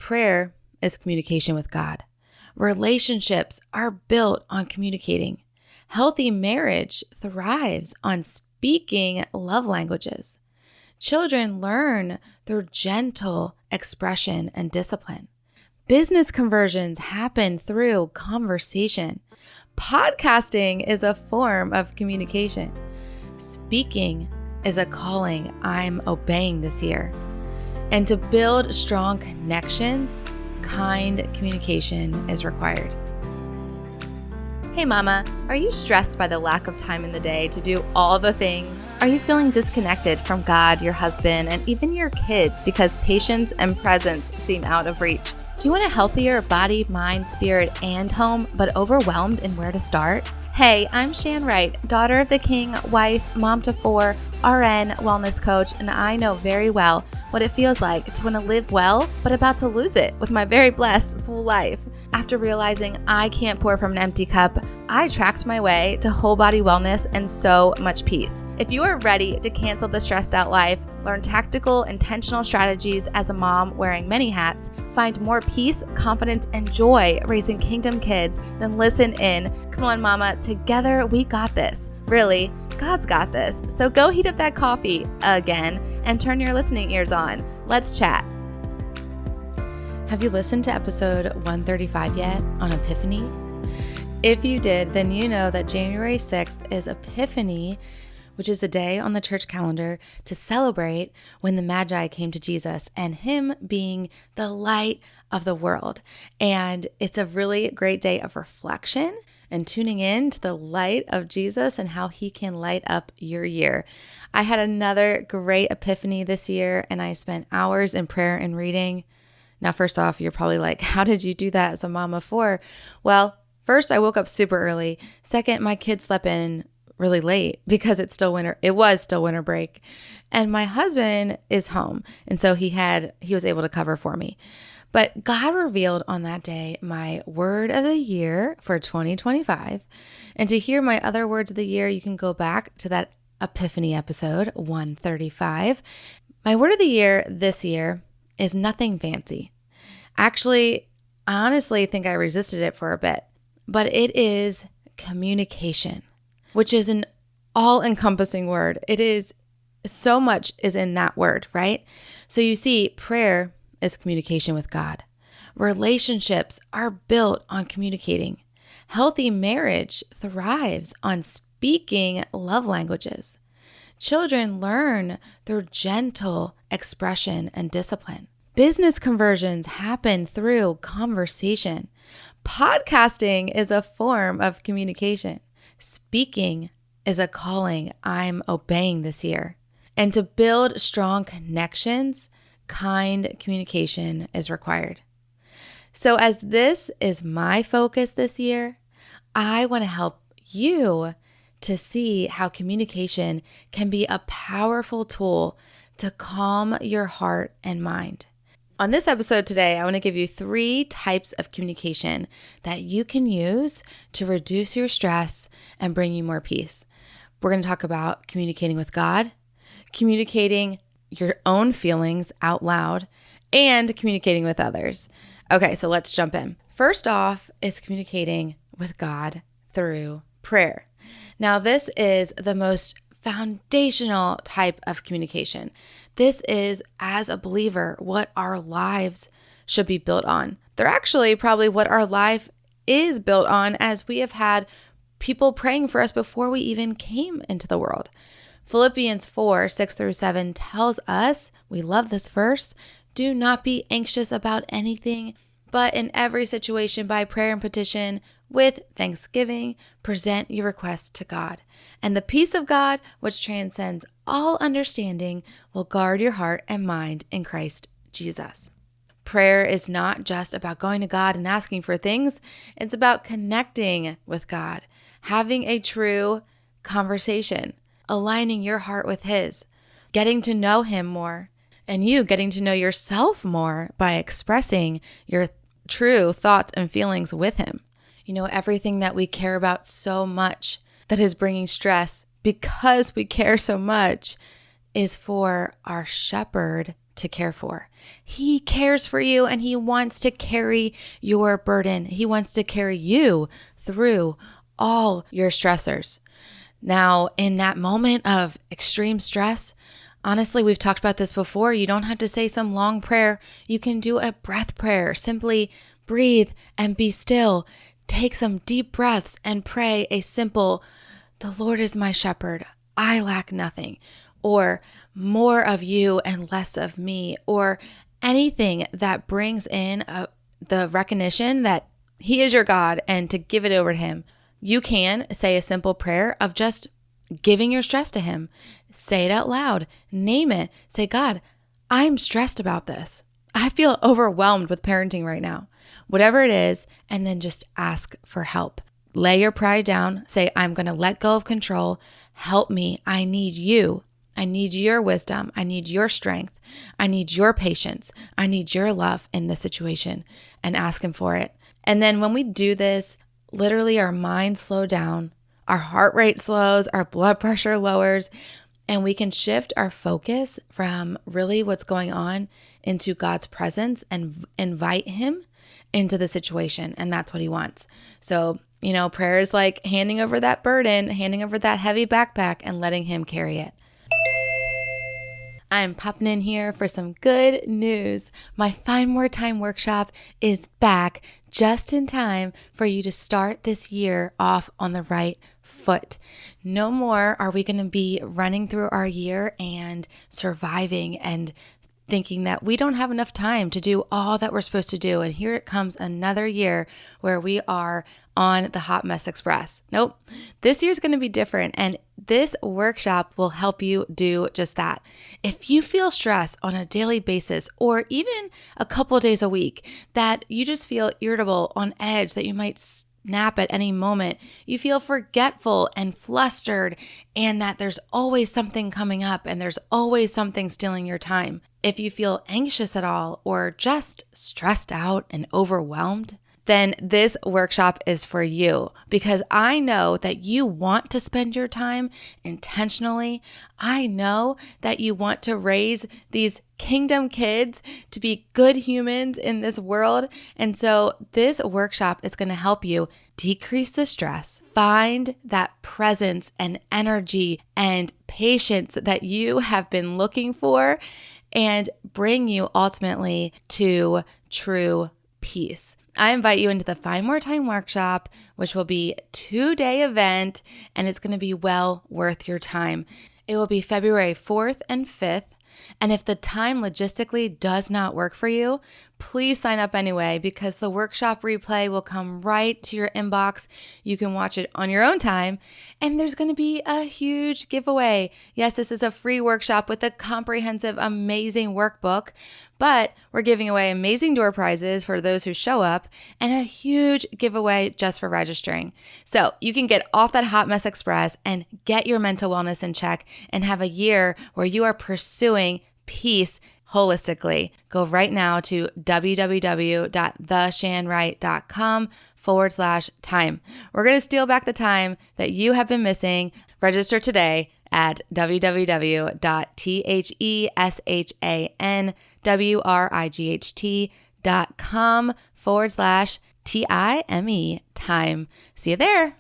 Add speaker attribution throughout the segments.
Speaker 1: prayer is communication with God. Relationships are built on communicating. Healthy marriage thrives on speaking love languages. Children learn through gentle expression and discipline. Business conversions happen through conversation. Podcasting is a form of communication. Speaking is a calling I'm obeying this year. And to build strong connections, kind communication is required. Hey mama, are you stressed by the lack of time in the day to do all the things? Are you feeling disconnected from God, your husband, and even your kids because patience and presence seem out of reach? Do you want a healthier body, mind, spirit, and home, but overwhelmed in where to start? Hey, I'm Shan, daughter of the king, wife, mom to 4, RN, wellness coach, and I know very well what it feels like to want to live well, but about to lose it with my very blessed full life. After realizing I can't pour from an empty cup, I tracked my way to whole body wellness and so much peace. If you are ready to cancel the stressed out life, learn tactical, intentional strategies as a mom wearing many hats, find more peace, confidence, and joy raising kingdom kids, then listen in. Come on, mama, together we got this. Really, God's got this. So go heat up that coffee again and turn your listening ears on. Let's chat. Have you listened to episode 135 yet on Epiphany? If you did, then you know that January 6th is Epiphany, which is a day on the church calendar to celebrate when the Magi came to Jesus and him being the light of the world. And it's a really great day of reflection and tuning in to the light of Jesus and how he can light up your year. I had another great Epiphany this year, and I spent hours in prayer and reading. Now, first off, you're probably like, how did you do that as a mom of 4? Well, first, I woke up super early. Second, my kids slept in really late because it's still winter. It was still winter break. And my husband is home. And so he was able to cover for me. But God revealed on that day my word of the year for 2025. And to hear my other words of the year, you can go back to that Epiphany episode 135. My word of the year this year is nothing fancy. Actually, I honestly think I resisted it for a bit, but it is communication, which is an all-encompassing word. It is so much is in that word, right? So you see, prayer is communication with God. Relationships are built on communicating. Healthy marriage thrives on speaking love languages. Children learn through gentle expression and discipline. Business conversions happen through conversation. Podcasting is a form of communication. Speaking is a calling I'm obeying this year. And to build strong connections, kind communication is required. So as this is my focus this year, I want to help you to see how communication can be a powerful tool to calm your heart and mind. On this episode today, I want to give you 3 types of communication that you can use to reduce your stress and bring you more peace. We're going to talk about communicating with God, communicating your own feelings out loud, and communicating with others. Okay, so let's jump in. First off is communicating with God through prayer. Now, this is the most foundational type of communication. This is, as a believer, what our lives should be built on. They're actually probably what our life is built on, as we have had people praying for us before we even came into the world. Philippians 4:6-7 tells us, we love this verse, do not be anxious about anything, but in every situation by prayer and petition, with thanksgiving, present your requests to God. And the peace of God, which transcends all understanding, will guard your heart and mind in Christ Jesus. Prayer is not just about going to God and asking for things. It's about connecting with God, having a true conversation, aligning your heart with His, getting to know Him more, and you getting to know yourself more by expressing your true thoughts and feelings with Him. You know, everything that we care about so much that is bringing stress because we care so much is for our shepherd to care for. He cares for you and he wants to carry your burden. He wants to carry you through all your stressors. Now, in that moment of extreme stress, honestly, we've talked about this before. You don't have to say some long prayer. You can do a breath prayer. Simply breathe and be still. Take some deep breaths and pray a simple, "The Lord is my shepherd. I lack nothing," or "more of you and less of me," or anything that brings in the recognition that he is your God and to give it over to him. You can say a simple prayer of just giving your stress to him. Say it out loud. Name it. Say, "God, I'm stressed about this. I feel overwhelmed with parenting right now." Whatever it is, and then just ask for help. Lay your pride down. Say, "I'm going to let go of control. Help me. I need you. I need your wisdom. I need your strength. I need your patience. I need your love in this situation," and ask him for it. And then when we do this, literally our minds slow down, our heart rate slows, our blood pressure lowers, and we can shift our focus from really what's going on into God's presence and invite him into the situation. And that's what he wants. So, prayer is like handing over that burden, handing over that heavy backpack and letting him carry it. I'm popping in here for some good news. My Find More Time workshop is back just in time for you to start this year off on the right foot. No more are we going to be running through our year and surviving and thinking that we don't have enough time to do all that we're supposed to do. And here it comes another year where we are on the Hot Mess Express. Nope. This year's going to be different. And this workshop will help you do just that. If you feel stress on a daily basis or even a couple days a week, that you just feel irritable, on edge, that you might snap at any moment, you feel forgetful and flustered, and that there's always something coming up and there's always something stealing your time. If you feel anxious at all or just stressed out and overwhelmed, then this workshop is for you, because I know that you want to spend your time intentionally. I know that you want to raise these kingdom kids to be good humans in this world. And so this workshop is going to help you decrease the stress, find that presence and energy and patience that you have been looking for, and bring you ultimately to true peace. I invite you into the Find More Time workshop, which will be a 2-day event, and it's going to be well worth your time. It will be February 4th and 5th. And if the time logistically does not work for you, please sign up anyway, because the workshop replay will come right to your inbox. You can watch it on your own time, and there's going to be a huge giveaway. Yes, this is a free workshop with a comprehensive, amazing workbook, but we're giving away amazing door prizes for those who show up and a huge giveaway just for registering. So you can get off that Hot Mess Express and get your mental wellness in check and have a year where you are pursuing peace holistically. Go right now to www.theshanwright.com/time. We're going to steal back the time that you have been missing. Register today at www.theshanwright.com/time. See you there.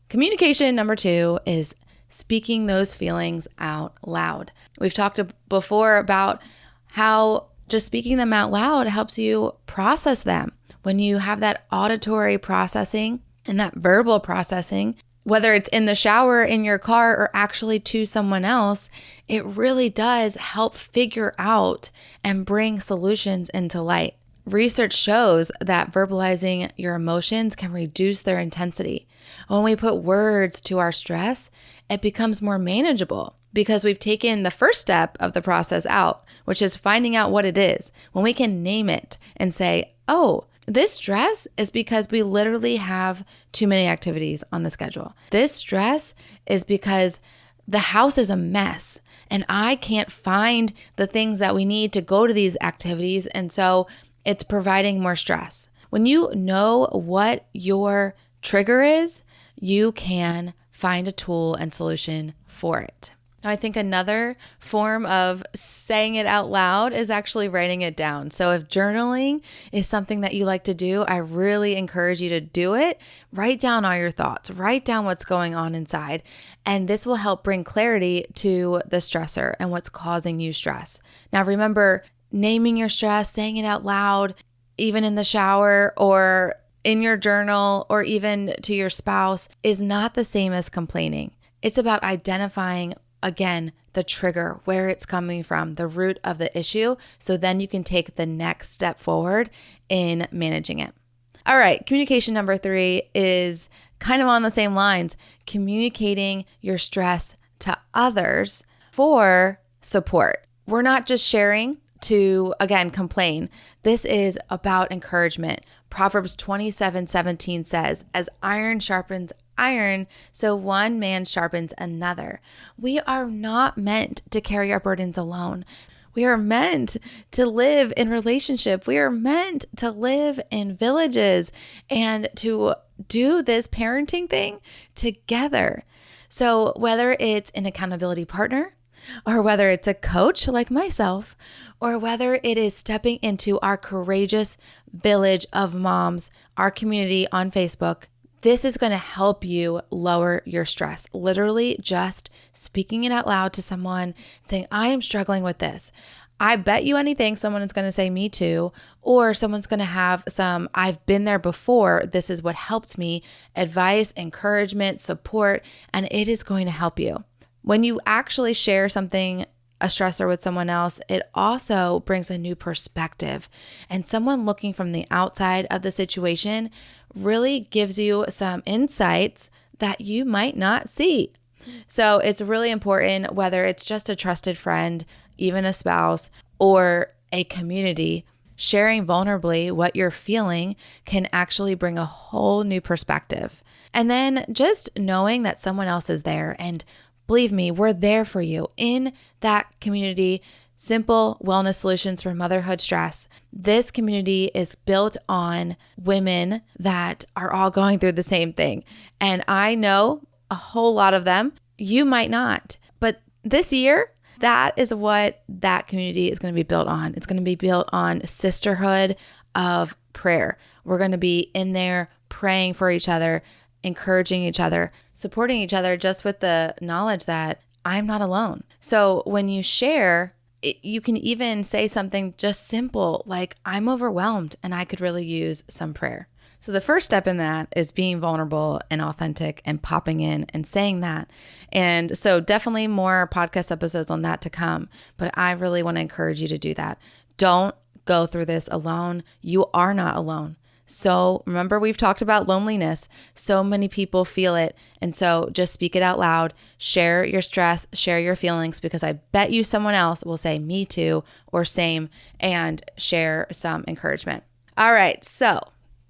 Speaker 1: Communication number 2 is speaking those feelings out loud. We've talked before about how just speaking them out loud helps you process them. When you have that auditory processing and that verbal processing, whether it's in the shower, in your car, or actually to someone else, it really does help figure out and bring solutions into light. Research shows that verbalizing your emotions can reduce their intensity. When we put words to our stress, it becomes more manageable because we've taken the first step of the process out, which is finding out what it is. When we can name it and say, oh, this stress is because we literally have too many activities on the schedule. This stress is because the house is a mess and I can't find the things that we need to go to these activities. And so it's providing more stress. When you know what your trigger is, you can find a tool and solution for it. Now, I think another form of saying it out loud is actually writing it down. So if journaling is something that you like to do, I really encourage you to do it. Write down all your thoughts, write down what's going on inside, and this will help bring clarity to the stressor and what's causing you stress. Now, remember, naming your stress, saying it out loud, even in the shower or in your journal or even to your spouse, is not the same as complaining. It's about identifying, again, the trigger, where it's coming from, the root of the issue, so then you can take the next step forward in managing it. All right, communication number 3 is kind of on the same lines, communicating your stress to others for support. We're not just sharing to, again, complain. This is about encouragement. Proverbs 27:17 says, as iron sharpens iron, so one man sharpens another. We are not meant to carry our burdens alone. We are meant to live in relationship. We are meant to live in villages and to do this parenting thing together. So whether it's an accountability partner, or whether it's a coach like myself, or whether it is stepping into our courageous village of moms, our community on Facebook, this is going to help you lower your stress. Literally just speaking it out loud to someone, saying, I am struggling with this. I bet you anything someone is going to say me too, or someone's going to have some, I've been there before, this is what helped me, advice, encouragement, support, and it is going to help you. When you actually share something, a stressor with someone else, it also brings a new perspective. And someone looking from the outside of the situation really gives you some insights that you might not see. So it's really important, whether it's just a trusted friend, even a spouse, or a community, sharing vulnerably what you're feeling can actually bring a whole new perspective. And then just knowing that someone else is there, and believe me, we're there for you in that community. Simple wellness solutions for motherhood stress. This community is built on women that are all going through the same thing. And I know a whole lot of them. You might not. But this year, that is what that community is going to be built on. It's going to be built on sisterhood of prayer. We're going to be in there praying for each other, encouraging each other, supporting each other, just with the knowledge that I'm not alone. So when you share, you can even say something just simple like, I'm overwhelmed and I could really use some prayer. So the first step in that is being vulnerable and authentic and popping in and saying that. And so definitely more podcast episodes on that to come, but I really want to encourage you to do that. Don't go through this alone. You are not alone. So remember, we've talked about loneliness. So many people feel it. And so just speak it out loud, share your stress, share your feelings, because I bet you someone else will say me too or same and share some encouragement. All right. So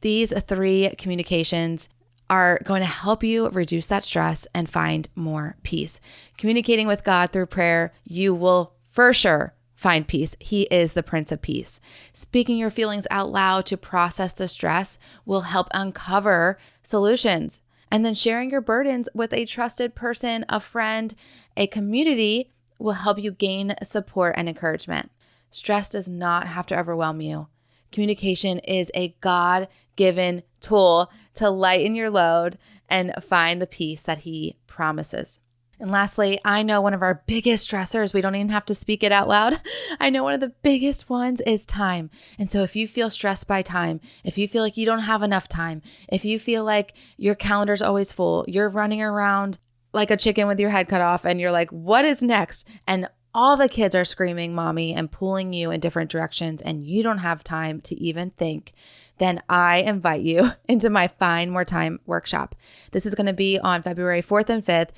Speaker 1: these 3 communications are going to help you reduce that stress and find more peace. Communicating with God through prayer, you will for sure find peace. He is the Prince of Peace. Speaking your feelings out loud to process the stress will help uncover solutions. And then sharing your burdens with a trusted person, a friend, a community will help you gain support and encouragement. Stress does not have to overwhelm you. Communication is a God-given tool to lighten your load and find the peace that He promises. And lastly, I know one of our biggest stressors, we don't even have to speak it out loud. I know one of the biggest ones is time. And so if you feel stressed by time, if you feel like you don't have enough time, if you feel like your calendar's always full, you're running around like a chicken with your head cut off and you're like, what is next? And all the kids are screaming mommy and pulling you in different directions and you don't have time to even think, then I invite you into my Find More Time workshop. This is going to be on February 4th and 5th.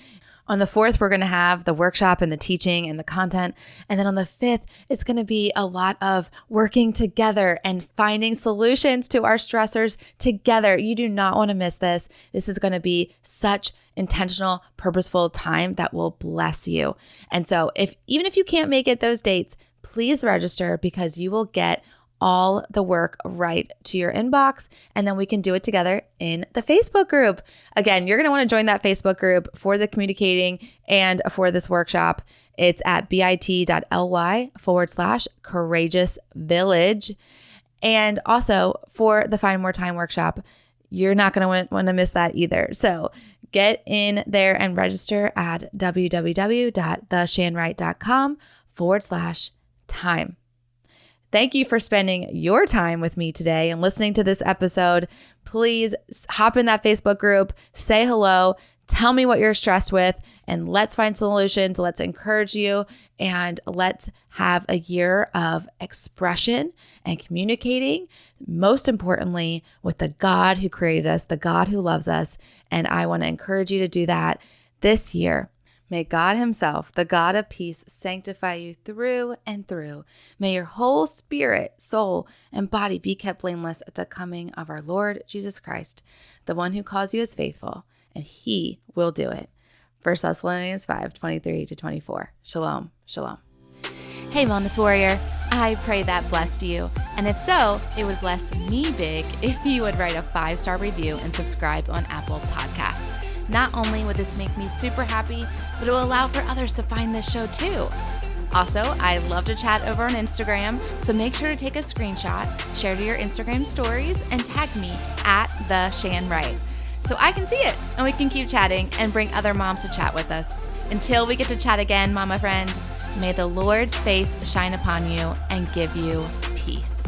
Speaker 1: On the 4th, we're going to have the workshop and the teaching and the content. And then on the 5th, it's going to be a lot of working together and finding solutions to our stressors together. You do not want to miss this. This is going to be such intentional, purposeful time that will bless you. And so even if you can't make it those dates, please register because you will get all the work right to your inbox, and then we can do it together in the Facebook group. Again, you're going to want to join that Facebook group for the communicating and for this workshop. It's at bit.ly/courageous village. And also for the Find More Time workshop, you're not going to want to miss that either. So get in there and register at www.theshanwright.com/time. Thank you for spending your time with me today and listening to this episode. Please hop in that Facebook group, say hello, tell me what you're stressed with, and let's find solutions. Let's encourage you, and let's have a year of expression and communicating, most importantly, with the God who created us, the God who loves us. And I want to encourage you to do that this year. May God himself, the God of peace, sanctify you through and through. May your whole spirit, soul, and body be kept blameless at the coming of our Lord Jesus Christ, the one who calls you is faithful, and he will do it. 1 Thessalonians 5:23-24. Shalom, shalom. Hey, Wellness Warrior, I pray that blessed you. And if so, it would bless me big if you would write a 5-star review and subscribe on Apple Podcasts. Not only would this make me super happy, but it will allow for others to find this show too. Also, I love to chat over on Instagram, so make sure to take a screenshot, share to your Instagram stories, and tag me at the Shan Wright, so I can see it and we can keep chatting and bring other moms to chat with us. Until we get to chat again, mama friend, may the Lord's face shine upon you and give you peace.